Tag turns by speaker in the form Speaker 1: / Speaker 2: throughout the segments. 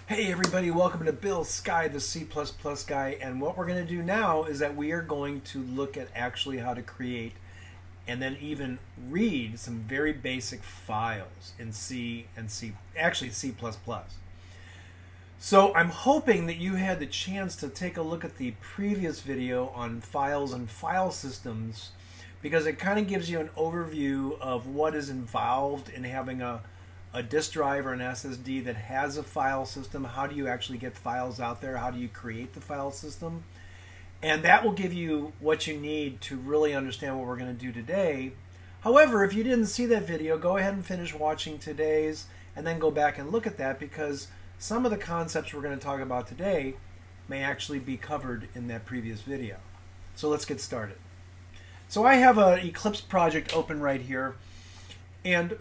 Speaker 1: Hey everybody, welcome to Bill Sky, the C++ guy, and what we're going to do now is that we are going to look at actually how to create and then even read some very basic files in C and C, actually C++. So I'm hoping that you had the chance to take a look at the previous video on files and file systems, because it kind of gives you an overview of what is involved in having a disk drive or an SSD that has a file system. How do you actually get files out there? How do you create the file system? And that will give you what you need to really understand what we're going to do today. However, if you didn't see that video, go ahead and finish watching today's and then go back and look at that, because some of the concepts we're going to talk about today may actually be covered in that previous video. So let's get started. So I have an Eclipse project open right here, and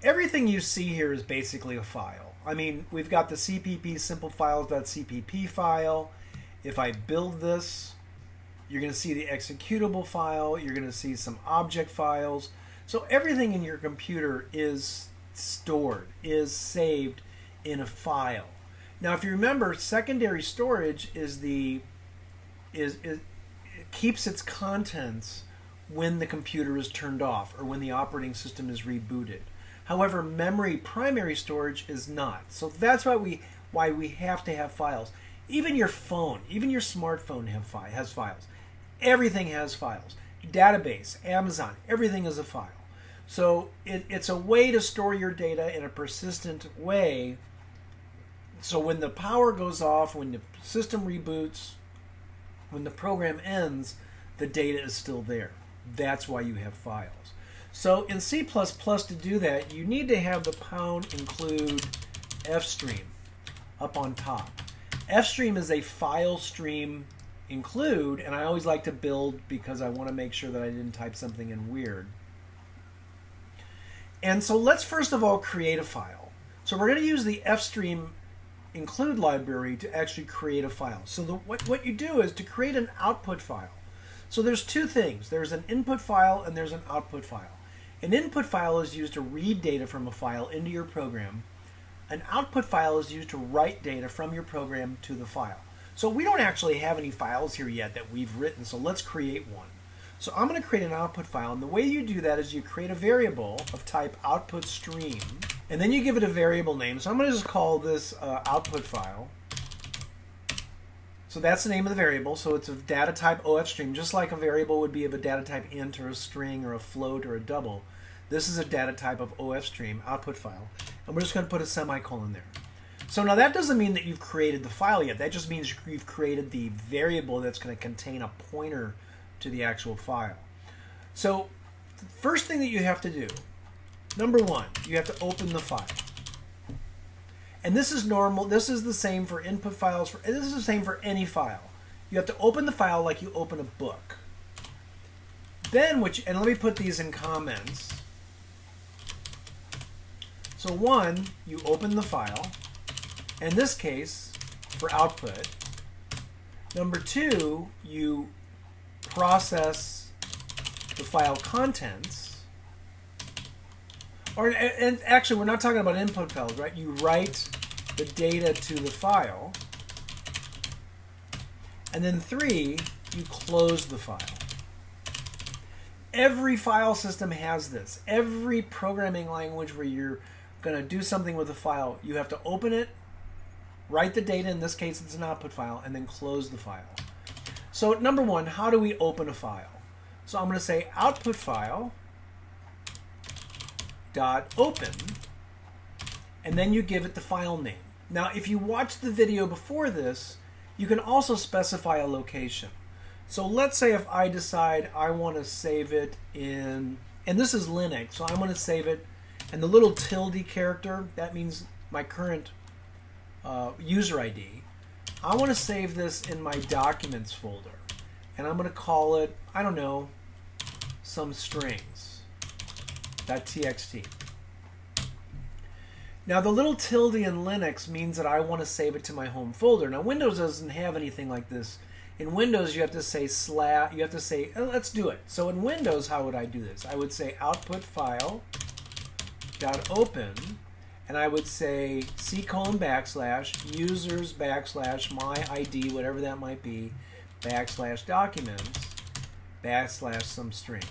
Speaker 1: everything you see here is basically a file. I mean, we've got the CPP simplefiles.cpp file. If I build this, you're going to see the executable file. You're going to see some object files. So everything in your computer is stored, is saved in a file. Now, if you remember, secondary storage it keeps its contents when the computer is turned off or when the operating system is rebooted. However, memory primary storage is not. So that's why we have to have files. Even your phone, even your smartphone has files. Everything has files. Database, Amazon, everything is a file. So it's a way to store your data in a persistent way. So when the power goes off, when the system reboots, when the program ends, the data is still there. That's why you have files. So in C++ to do that, you need to have the pound include fstream up on top. Fstream is a file stream include, and I always like to build because I want to make sure that I didn't type something in weird. And so let's first of all create a file. So we're going to use the fstream include library to actually create a file. So what you do is to create an output file. So there's two things. There's an input file and there's an output file. An input file is used to read data from a file into your program. An output file is used to write data from your program to the file. So we don't actually have any files here yet that we've written, so let's create one. So I'm going to create an output file, and the way you do that is you create a variable of type output stream, and then you give it a variable name. So I'm going to just call this output file. So that's the name of the variable. So it's of data type OFStream, just like a variable would be of a data type int or a string or a float or a double. This is a data type of OFStream output file. And we're just going to put a semicolon there. So now that doesn't mean that you've created the file yet. That just means you've created the variable that's going to contain a pointer to the actual file. So the first thing that you have to do, number one, you have to open the file. And this is normal. This is the same for input files. This is the same for any file. You have to open the file like you open a book. Then, and let me put these in comments. So one, you open the file. In this case, for output. Number two, you process the file contents. And actually, we're not talking about input files, right? You write the data to the file. And then three, you close the file. Every file system has this. Every programming language where you're going to do something with a file, you have to open it, write the data, in this case it's an output file, and then close the file. So number one, how do we open a file? So I'm going to say output file dot open, and then you give it the file name. Now if you watched the video before this, you can also specify a location. So let's say if I decide I want to save it in, and this is Linux, so I'm going to save it, and the little tilde character, that means my current user ID. I want to save this in my documents folder, and I'm going to call it, I don't know, some strings.txt. Now the little tilde in Linux means that I want to save it to my home folder. Now Windows doesn't have anything like this. In Windows, you have to say let's do it. So in Windows, how would I do this? I would say output file dot open, and I would say C:\\/ users / my ID, whatever that might be, / documents / some strings.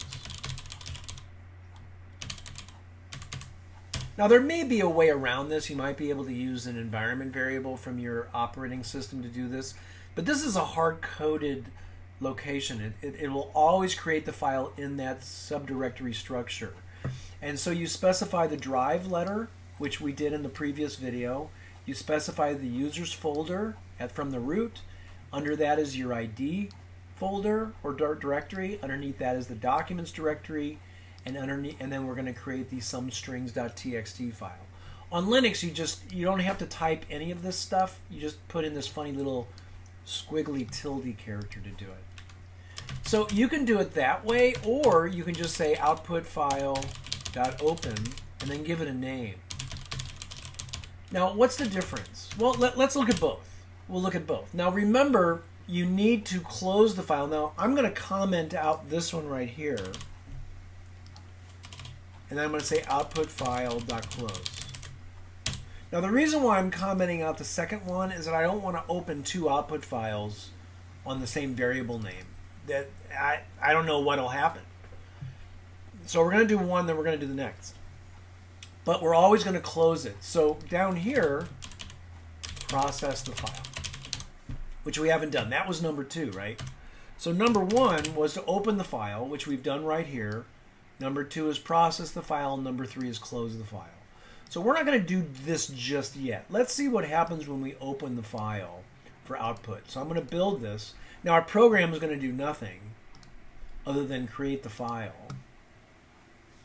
Speaker 1: Now there may be a way around this. You might be able to use an environment variable from your operating system to do this, but this is a hard-coded location. It will always create the file in that subdirectory structure. And so you specify the drive letter, which we did in the previous video. You specify the users folder from the root. Under that is your ID folder or directory. Underneath that is the documents directory. And then we're going to create the sumstrings.txt file. On Linux, you don't have to type any of this stuff. You just put in this funny little squiggly tilde character to do it. So you can do it that way, or you can just say output file.open and then give it a name. Now, what's the difference? Well, let's look at both. We'll look at both. Now, remember, you need to close the file. Now, I'm going to comment out this one right here. And then I'm going to say output file.close. Now, the reason why I'm commenting out the second one is that I don't want to open two output files on the same variable name. That I don't know what'll happen. So we're going to do one, then we're going to do the next. But we're always going to close it. So down here, process the file, which we haven't done. That was number 2, right? So number 1 was to open the file, which we've done right here. Number 2 is process the file. Number 3 is close the file. So we're not going to do this just yet. Let's see what happens when we open the file for output. So I'm going to build this. Now our program is going to do nothing other than create the file.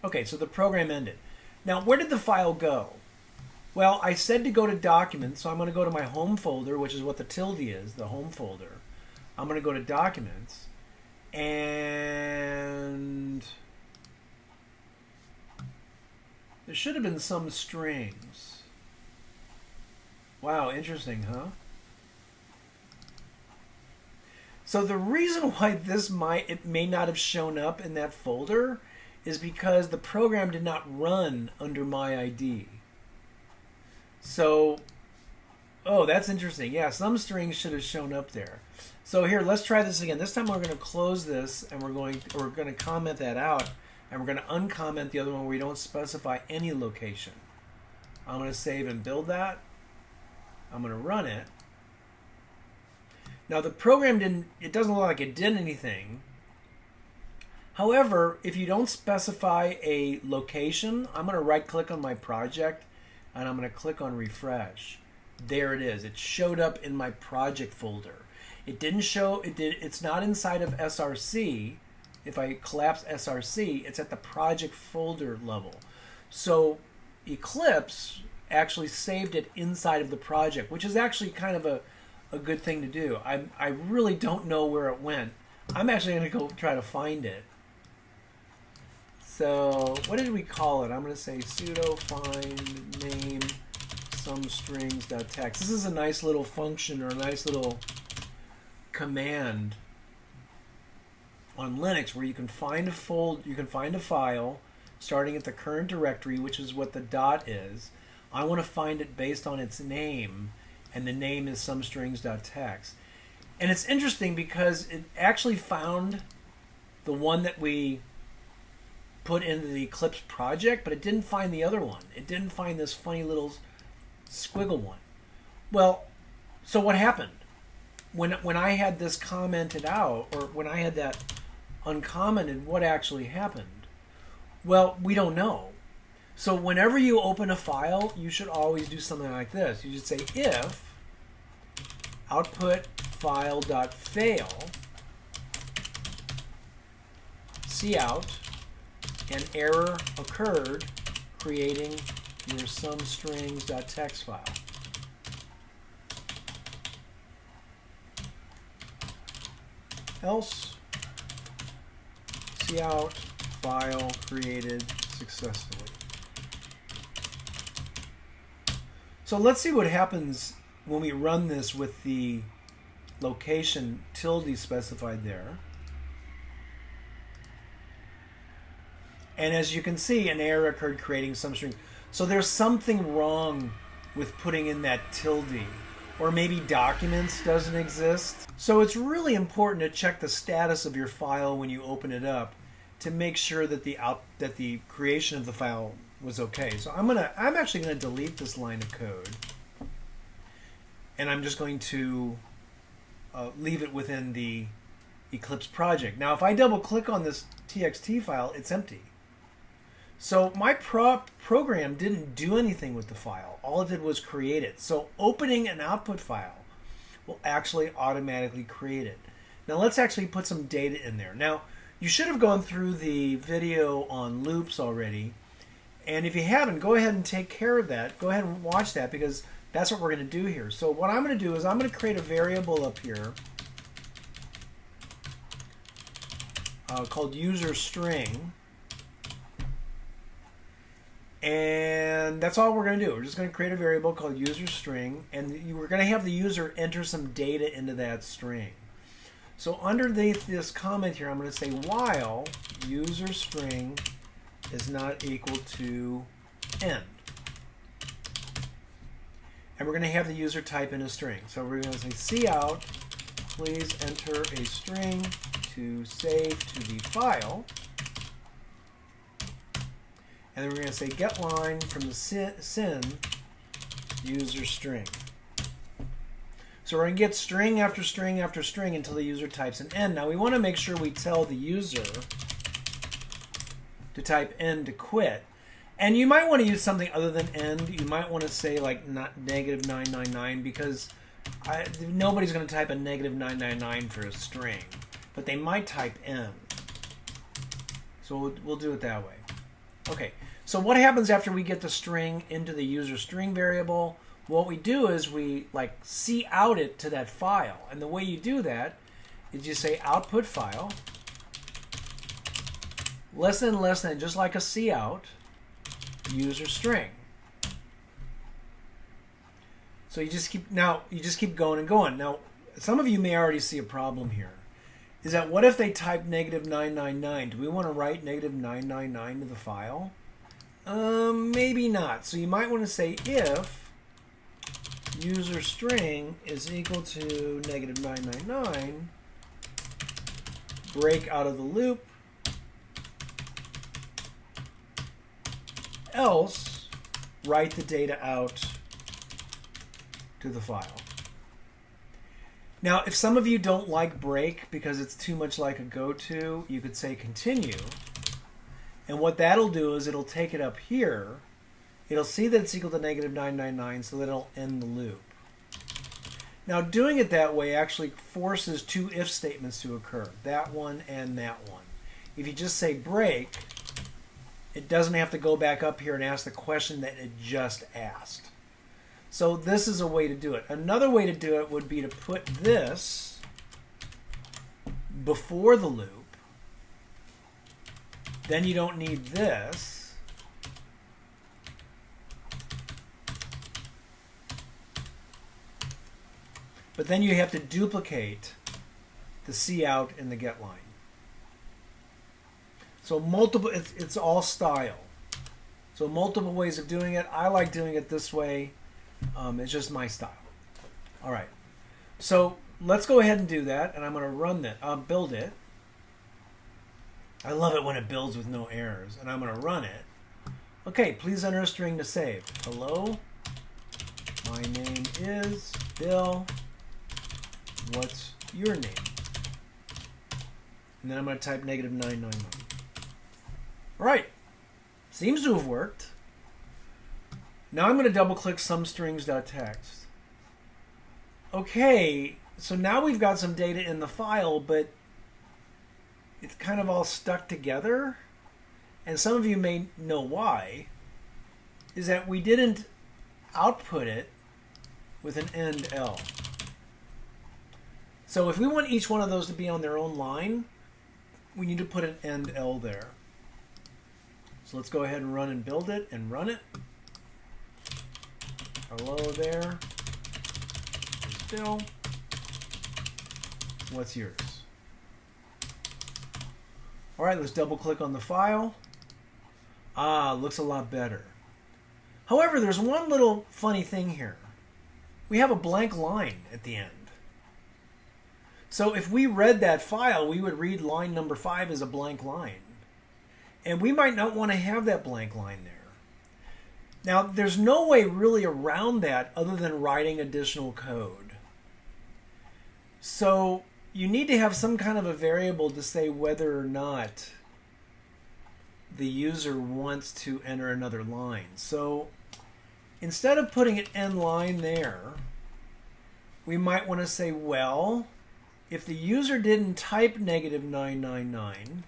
Speaker 1: Okay, so the program ended. Now where did the file go? Well, I said to go to Documents, so I'm going to go to my home folder, which is what the tilde is, the home folder. I'm going to go to Documents, and there should have been some strings. Wow, interesting, huh? So the reason why it may not have shown up in that folder is because the program did not run under my ID. So, oh, that's interesting. Yeah, some strings should have shown up there. So here, let's try this again. This time we're going to close this, and we're going to comment that out, and we're going to uncomment the other one where we don't specify any location. I'm going to save and build that. I'm going to run it. Now the program it doesn't look like it did anything. However, if you don't specify a location, I'm going to right click on my project and I'm going to click on refresh. There it is. It showed up in my project folder. It didn't show, it's not inside of SRC. If I collapse SRC, it's at the project folder level. So Eclipse actually saved it inside of the project, which is actually kind of a good thing to do. I really don't know where it went. I'm actually going to go try to find it. So what did we call it? I'm going to say sudo find name sumstrings.txt. This is a nice little function or a nice little command on Linux where you can find a file starting at the current directory, which is what the dot is. I want to find it based on its name, and the name is sumstrings.txt. And it's interesting because it actually found the one that we put into the Eclipse project, but it didn't find the other one. It didn't find this funny little squiggle one. Well, so what happened? When I had this commented out, or when I had that uncommented, what actually happened? Well, we don't know. So whenever you open a file, you should always do something like this. You should say if output file.fail cout an error occurred creating your sumstrings.txt file. Else cout file created successfully. So let's see what happens when we run this with the location tilde specified there. And as you can see, an error occurred creating some string. So there's something wrong with putting in that tilde. Or maybe documents doesn't exist. So it's really important to check the status of your file when you open it up to make sure that the creation of the file was okay. So I'm actually gonna delete this line of code, and I'm just going to leave it within the Eclipse project. Now, if I double click on this TXT file, it's empty. So my program didn't do anything with the file. All it did was create it. So opening an output file will actually automatically create it. Now let's actually put some data in there. Now, you should have gone through the video on loops already. And if you haven't, go ahead and take care of that. Go ahead and watch that, because that's what we're going to do here. So what I'm going to do is I'm going to create a variable up here called user string. And that's all we're going to do. We're just going to create a variable called user string, and we're going to have the user enter some data into that string. So underneath this comment here, I'm going to say while user string is not equal to end. And we're going to have the user type in a string. So we're going to say cout, please enter a string to save to the file. And then we're going to say get line from the syn user string. So we're going to get string after string after string until the user types an end. Now we want to make sure we tell the user to type end to quit. And you might want to use something other than end. You might want to say like -999, because nobody's going to type a -999 for a string, but they might type end. So we'll do it that way. Okay, so what happens after we get the string into the user string variable? What we do is we like cout it to that file. And the way you do that is you say output file, less than, just like a cout, user string. So you just keep going and going. Now, some of you may already see a problem here. Is that what if they type -999? Do we want to write -999 to the file? Maybe not. So you might want to say if user string is equal to -999, break out of the loop, else write the data out to the file. Now, if some of you don't like break because it's too much like a goto, you could say continue. And what that'll do is it'll take it up here. It'll see that it's equal to -999, so that it'll end the loop. Now, doing it that way actually forces two if statements to occur, that one and that one. If you just say break, it doesn't have to go back up here and ask the question that it just asked. So this is a way to do it. Another way to do it would be to put this before the loop. Then you don't need this. But then you have to duplicate the cout and the get line. So it's all style. So multiple ways of doing it. I like doing it this way. It's just my style. All right. So let's go ahead and do that, and I'm going to run that. I'll build it. I love it when it builds with no errors, and I'm going to run it. Okay, please enter a string to save. Hello, my name is Bill. What's your name? And then I'm going to type -999. All right. Seems to have worked. Now I'm going to double click somestrings.txt. Okay, so now we've got some data in the file, but it's kind of all stuck together. And some of you may know why. Is that we didn't output it with an end L. So if we want each one of those to be on their own line, we need to put an end L there. So let's go ahead and run and build it and run it. Hello there. Bill. What's yours? All right, let's double click on the file. Ah, looks a lot better. However, there's one little funny thing here. We have a blank line at the end. So if we read that file, we would read line number 5 as a blank line. And we might not want to have that blank line there. Now, there's no way really around that other than writing additional code. So you need to have some kind of a variable to say whether or not the user wants to enter another line. So instead of putting an end line there, we might want to say, well, if the user didn't type -999,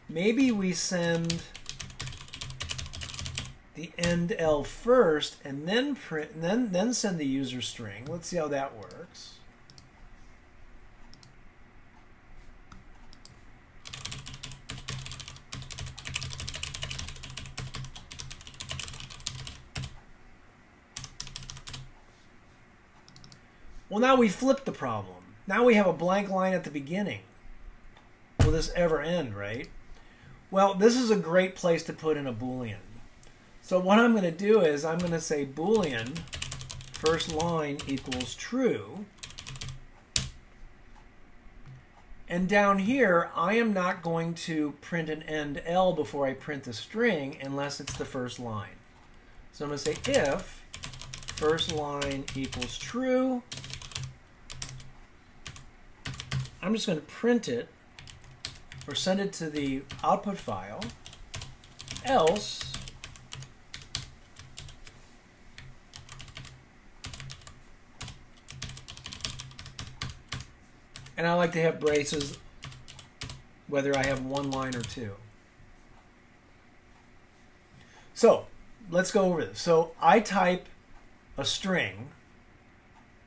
Speaker 1: maybe we send the end L first and then print, and then send the user string. Let's see how that works. Well, now we flipped the problem. Now we have a blank line at the beginning. Will this ever end, right? Well, this is a great place to put in a Boolean. So what I'm going to do is I'm going to say Boolean first line equals true. And down here, I am not going to print an end L before I print the string unless it's the first line. So I'm going to say if first line equals true, I'm just going to print it or send it to the output file, else and I like to have braces whether I have one line or two. So let's go over this. So I type a string,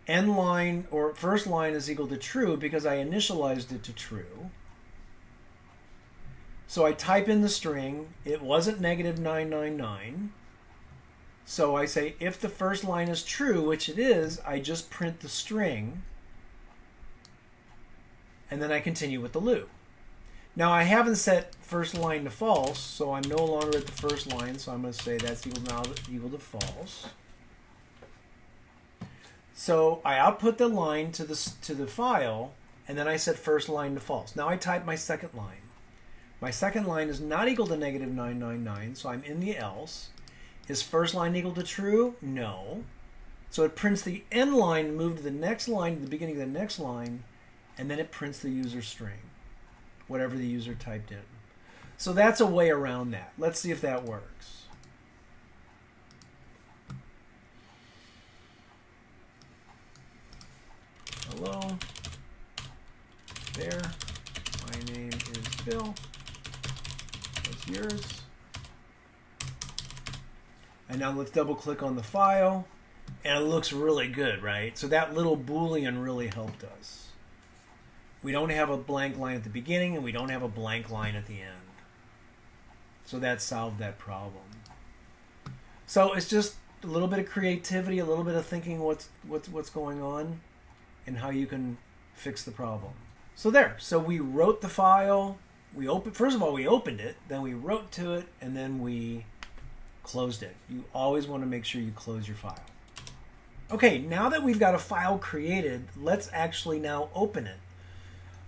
Speaker 1: end line or first line is equal to true because I initialized it to true. So I type in the string, it wasn't -999. So I say if the first line is true, which it is, I just print the string and then I continue with the loop. Now I haven't set first line to false, so I'm no longer at the first line, so I'm going to say that's equal to false. So I output the line to the file, and then I set first line to false. Now I type my second line. My second line is not equal to -999, so I'm in the else. Is first line equal to true? No. So it prints the end line, move to the next line, to the beginning of the next line, and then it prints the user string, whatever the user typed in. So that's a way around that. Let's see if that works. Hello, there, my name is Bill, what's yours? And now let's double click on the file, and it looks really good, right? So that little Boolean really helped us. We don't have a blank line at the beginning, and we don't have a blank line at the end. So that solved that problem. So it's just a little bit of creativity, a little bit of thinking what's going on, and how you can fix the problem. So there. So we wrote the file. First of all, we opened it. Then we wrote to it, and then we closed it. You always want to make sure you close your file. Okay, now that we've got a file created, let's actually now open it.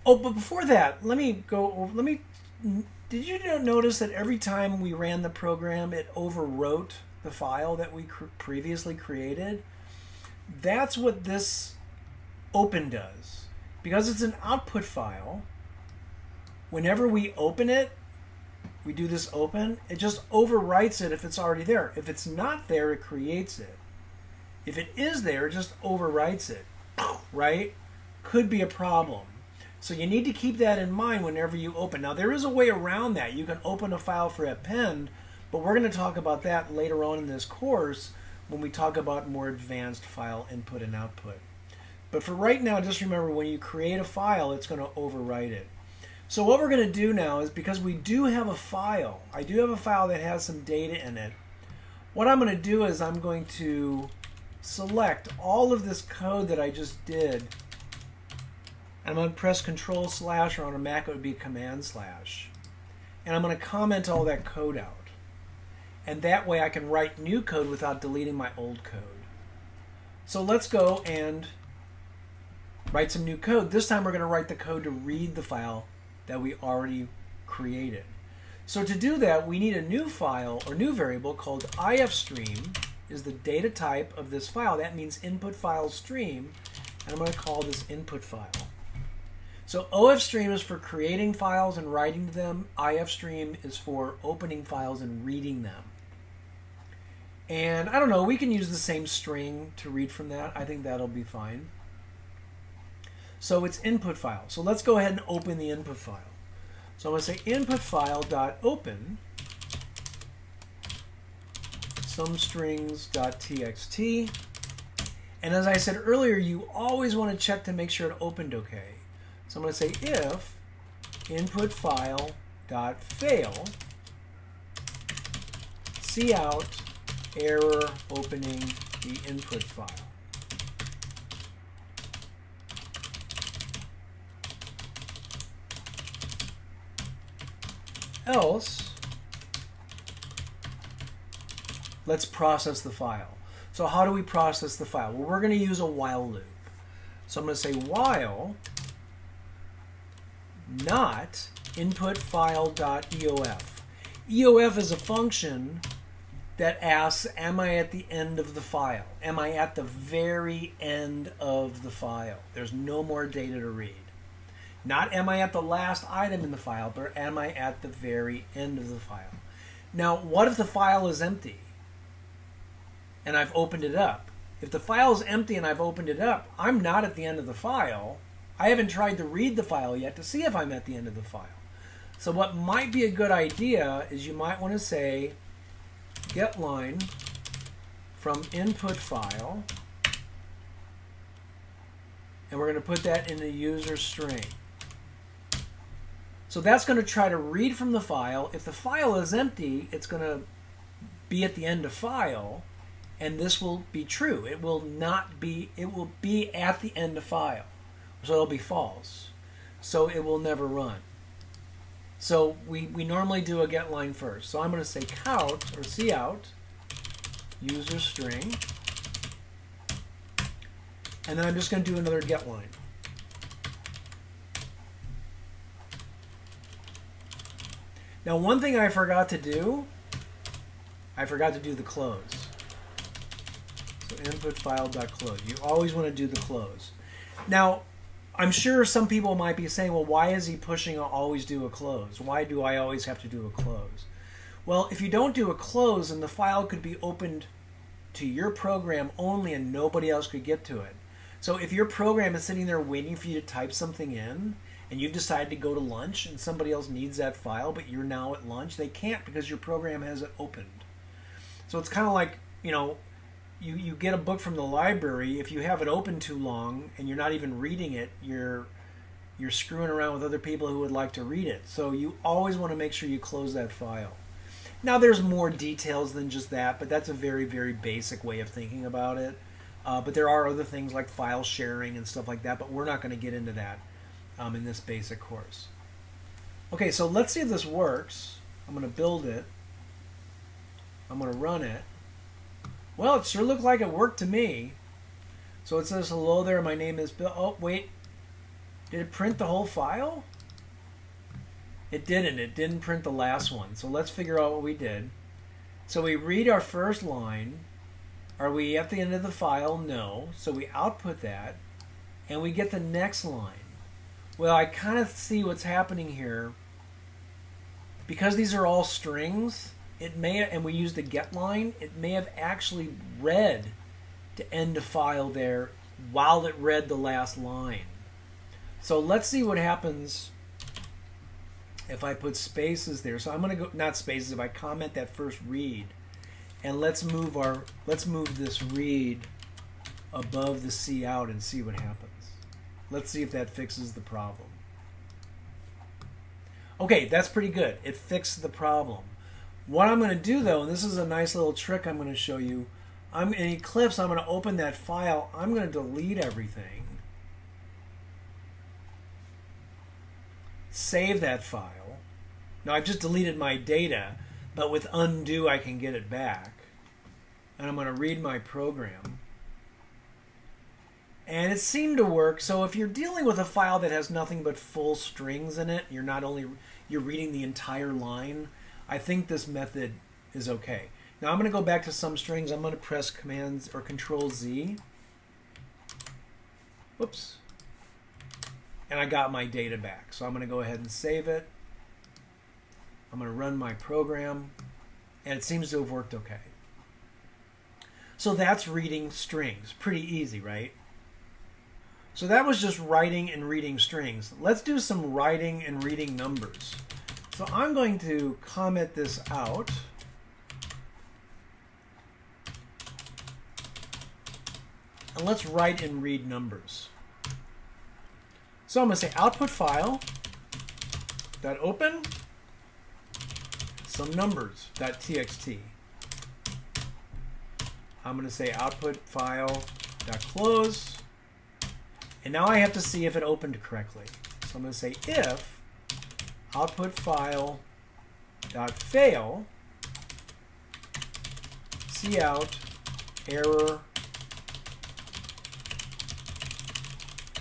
Speaker 1: Oh, but before that, did you notice that every time we ran the program, it overwrote the file that we previously created? That's what this open does. Because it's an output file, whenever we open it, we do this open, it just overwrites it if it's already there. If it's not there, it creates it. If it is there, it just overwrites it, right? Could be a problem. So you need to keep that in mind whenever you open. Now there is a way around that. You can open a file for append, but we're going to talk about that later on in this course when we talk about more advanced file input and output. But for right now, just remember when you create a file, it's going to overwrite it. So what we're going to do now is, because we do have a file, I do have a file that has some data in it. What I'm going to do is I'm going to select all of this code that I just did. I'm going to press Control/, or on a Mac it would be Command/. And I'm going to comment all that code out. And that way I can write new code without deleting my old code. So let's go and write some new code. This time we're going to write the code to read the file that we already created. So to do that, we need a new file or new variable called ifstream is the data type of this file. That means input file stream, and I'm going to call this input file. So ofstream is for creating files and writing them. ifstream is for opening files and reading them. And I don't know, we can use the same string to read from that. I think that'll be fine. So it's input file. So let's go ahead and open the input file. So I'm going to say input file.open somestrings.txt. And as I said earlier, you always want to check to make sure it opened okay. So I'm going to say if input file.fail cout error opening the input file. Else, let's process the file. So how do we process the file? Well, we're going to use a while loop. So I'm going to say while not input file.eof. EOF is a function that asks, am I at the end of the file? Am I at the very end of the file? There's no more data to read. Not am I at the last item in the file, but am I at the very end of the file? Now, what if the file is empty and I've opened it up? If the file is empty and I've opened it up, I'm not at the end of the file. I haven't tried to read the file yet to see if I'm at the end of the file. So what might be a good idea is you might want to say get line from input file, and we're going to put that in the user string. So that's going to try to read from the file. If the file is empty, it's going to be at the end of file, and this will be true. It will not be, it will be at the end of file. So it'll be false. So it will never run. So we normally do a get line first. So I'm going to say cout or cout user string, and then I'm just going to do another get line. Now, one thing I forgot to do, I forgot to do the close. So input file.close. You always want to do the close. Now, I'm sure some people might be saying, well, why is he pushing always do a close? Why do I always have to do a close? Well, if you don't do a close, then the file could be opened to your program only and nobody else could get to it. So if your program is sitting there waiting for you to type something in, and you've decided to go to lunch and somebody else needs that file, but you're now at lunch, they can't because your program has it opened. So it's kind of like, you know, you get a book from the library. If you have it open too long and you're not even reading it, you're screwing around with other people who would like to read it. So you always want to make sure you close that file. Now there's more details than just that, but that's a very, very basic way of thinking about it. But there are other things like file sharing and stuff like that, but we're not going to get into that in this basic course. Okay, so let's see if this works. I'm going to build it. I'm going to run it. Well, it sure looked like it worked to me. So it says, hello there, my name is Bill. Oh, wait. Did it print the whole file? It didn't. It didn't print the last one. So let's figure out what we did. So we read our first line. Are we at the end of the file? No. So we output that. And we get the next line. Well, I kind of see what's happening here. Because these are all strings, it may, and we use the get line, it may have actually read to end a file there while it read the last line. So let's see what happens if I put spaces there. So I'm going to go, not spaces, if I comment that first read, and let's move this read above the cout and see what happens. Let's see if that fixes the problem. Okay, that's pretty good. It fixed the problem. What I'm going to do though, and this is a nice little trick I'm going to show you, in Eclipse, I'm going to open that file. I'm going to delete everything. Save that file. Now I've just deleted my data. But with undo, I can get it back. And I'm going to read my program. And it seemed to work. So if you're dealing with a file that has nothing but full strings in it, you're reading the entire line, I think this method is okay. Now I'm going to go back to some strings. I'm going to press Command or Control Z. Whoops. And I got my data back. So I'm going to go ahead and save it. I'm going to run my program. And it seems to have worked okay. So that's reading strings. Pretty easy, right? So that was just writing and reading strings. Let's do some writing and reading numbers. So I'm going to comment this out. And let's write and read numbers. So I'm going to say output file dot open some numbers dot txt. I'm going to say output file dot close. And now I have to see if it opened correctly. So I'm going to say if output file dot fail cout error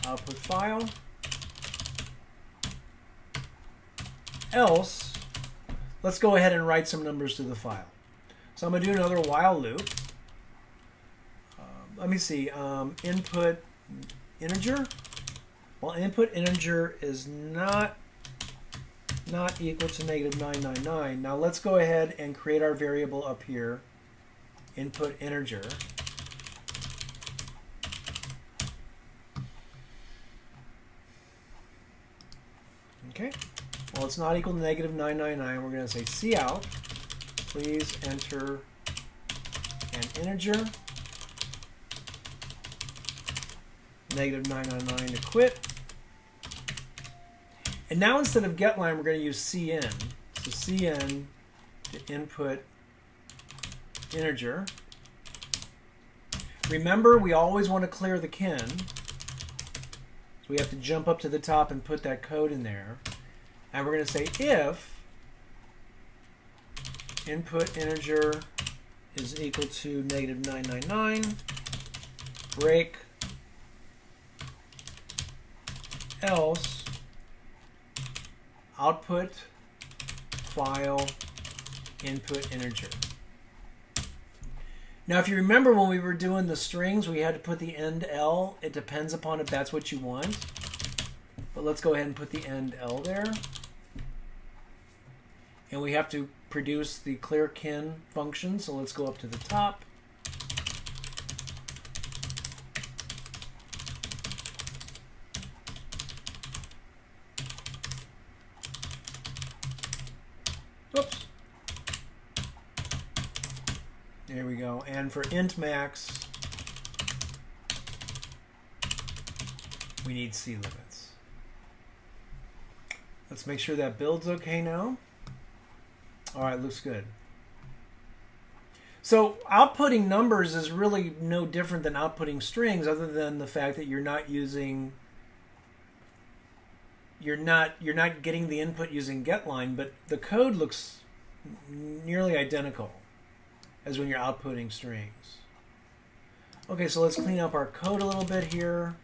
Speaker 1: output file else. Let's go ahead and write some numbers to the file. So I'm going to do another while loop. Let me see. Input integer. Well, input integer is not equal to -999. Now let's go ahead and create our variable up here. Input integer. Okay. Well, it's not equal to -999. We're going to say cout. Please enter an integer. -999 to quit. And now instead of getLine, we're going to use cin. So cin to input integer. Remember, we always want to clear the kin. So we have to jump up to the top and put that code in there. And we're going to say if input integer is equal to -999, break, else output file input integer. Now if you remember when we were doing the strings, we had to put the end L. It depends upon if that's what you want. But let's go ahead and put the end L there. And we have to produce the clear kin function, so let's go up to the top. Whoops. There we go. And for int max, we need C limits. Let's make sure that builds okay now. All right, looks good. So outputting numbers is really no different than outputting strings, other than the fact that you're not getting the input using getLine, but the code looks nearly identical as when you're outputting strings. Okay, so let's clean up our code a little bit here.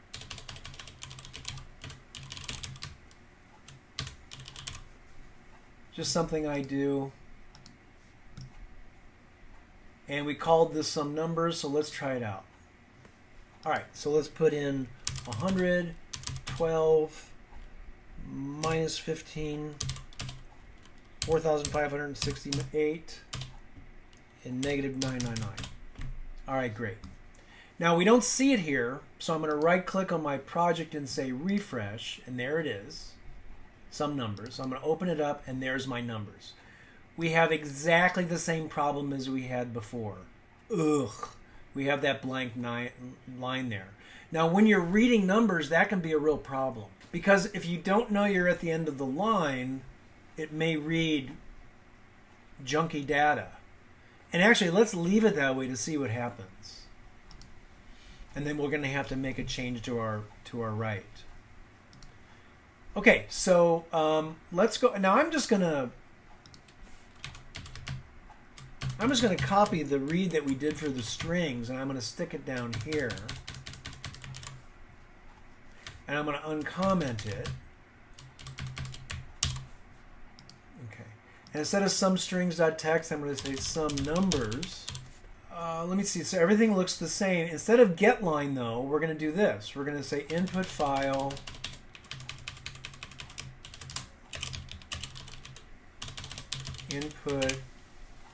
Speaker 1: Just something I do. And we called this some numbers, so let's try it out. All right, so let's put in 100, 12, minus 15, 4,568, and -999. All right, great. Now we don't see it here, so I'm going to right-click on my project and say refresh, and there it is, some numbers. So I'm going to open it up, and there's my numbers. We have exactly the same problem as we had before. Ugh, we have that blank line there. Now when you're reading numbers, that can be a real problem, because if you don't know you're at the end of the line, it may read junky data. And actually, let's leave it that way to see what happens. And then we're going to have to make a change to our write. Okay, so let's go. Now I'm just going to I'm just going to copy the read that we did for the strings, and I'm going to stick it down here. And I'm going to uncomment it. Okay. And instead of sumstrings.text, I'm going to say some numbers. Let me see. So everything looks the same. Instead of getLine, though, we're going to do this. We're going to say input file. Input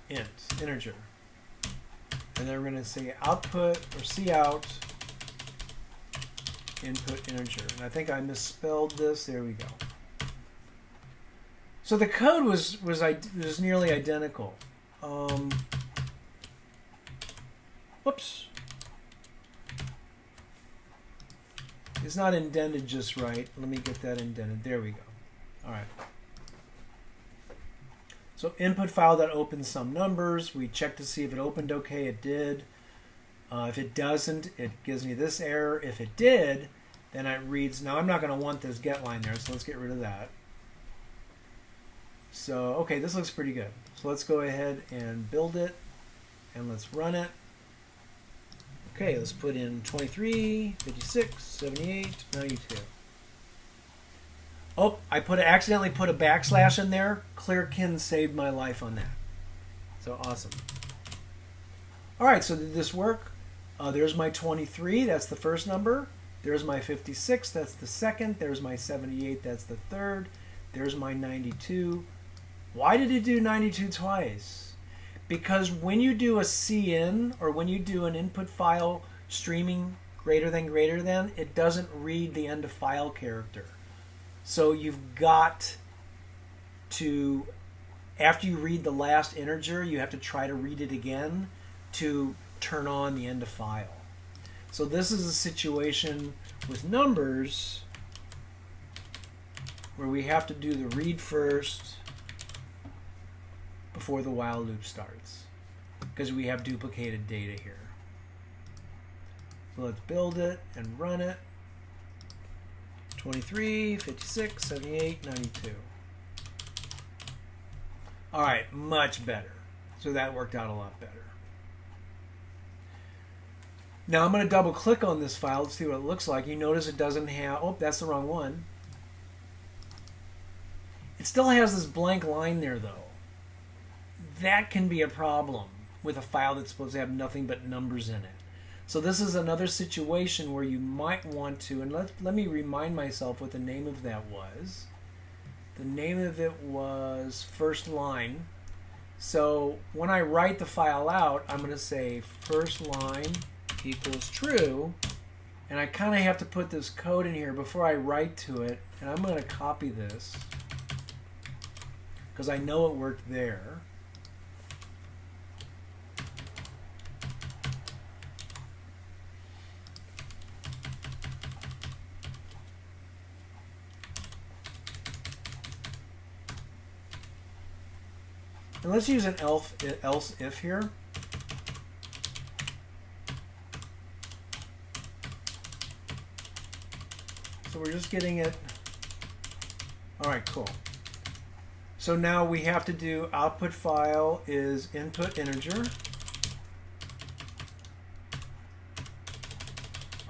Speaker 1: int, integer. And then we're going to say output or cout input integer. And I think I misspelled this. There we go. So the code was nearly identical. Whoops. It's not indented just right. Let me get that indented. There we go. All right. So input file that opens some numbers. We check to see if it opened okay. It did. If it doesn't, it gives me this error. If it did, then it reads. Now I'm not going to want this getLine there, so let's get rid of that. So okay, this looks pretty good. So let's go ahead and build it, and let's run it. Okay, let's put in 23, 56, 78, 92. Oh, I accidentally put a backslash in there. Clearkin saved my life on that. So awesome. All right, so did this work? There's my 23, that's the first number. There's my 56, that's the second. There's my 78, that's the third. There's my 92. Why did it do 92 twice? Because when you do a cin, or when you do an input file streaming greater than, it doesn't read the end of file character. So you've got to, after you read the last integer, you have to try to read it again to turn on the end of file. So this is a situation with numbers where we have to do the read first before the while loop starts, because we have duplicated data here. So let's build it and run it. 23, 56, 78, 92. All right, much better. So that worked out a lot better. Now I'm going to double click on this file to see what it looks like. You notice it doesn't have, oh, that's the wrong one. It still has this blank line there though. That can be a problem with a file that's supposed to have nothing but numbers in it. So this is another situation where you might want to, and let me remind myself what the name of that was. The name of it was first line. So when I write the file out, I'm going to say first line equals true, and I kind of have to put this code in here before I write to it, and I'm going to copy this because I know it worked there. And let's use an else if here. So we're just getting it. All right, cool. So now we have to do output file is input integer.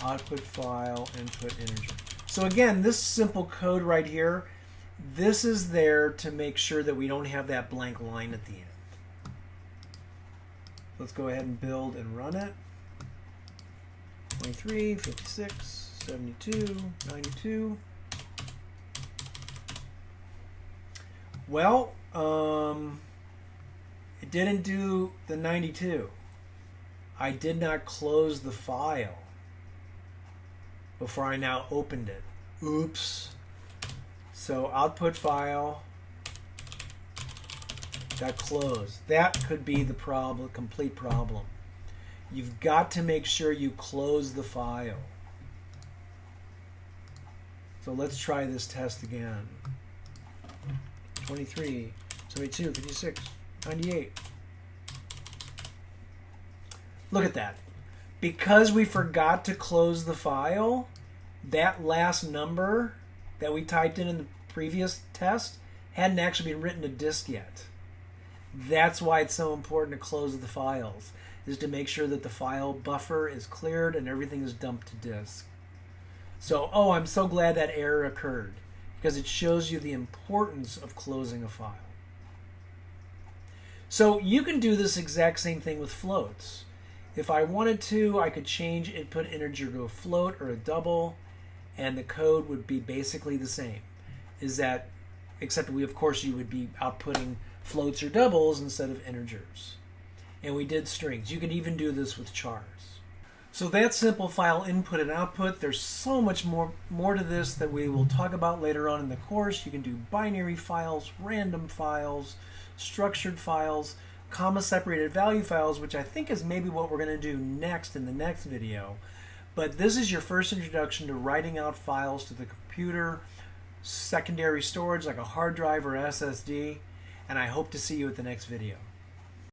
Speaker 1: Output file input integer. So again, this simple code right here, this is there to make sure that we don't have that blank line at the end. Let's go ahead and build and run it. 23, 56, 72, 92. Well, it didn't do the 92. I did not close the file before I now opened it. Oops. So output file got closed. That could be the problem, complete problem. You've got to make sure you close the file. So let's try this test again. 23, 72, 56, 98. Look at that. Because we forgot to close the file, that last number that we typed in the previous test hadn't actually been written to disk yet. That's why it's so important to close the files, is to make sure that the file buffer is cleared and everything is dumped to disk. So, oh, I'm so glad that error occurred, because it shows you the importance of closing a file. So you can do this exact same thing with floats. If I wanted to, I could change input integer to a float or a double, and the code would be basically the same. Except of course, you would be outputting floats or doubles instead of integers. And we did strings. You could even do this with chars. So that's simple file input and output. There's so much more to this that we will talk about later on in the course. You can do binary files, random files, structured files, comma separated value files, which I think is maybe what we're going to do next in the next video. But this is your first introduction to writing out files to the computer, secondary storage like a hard drive or SSD, and I hope to see you at the next video.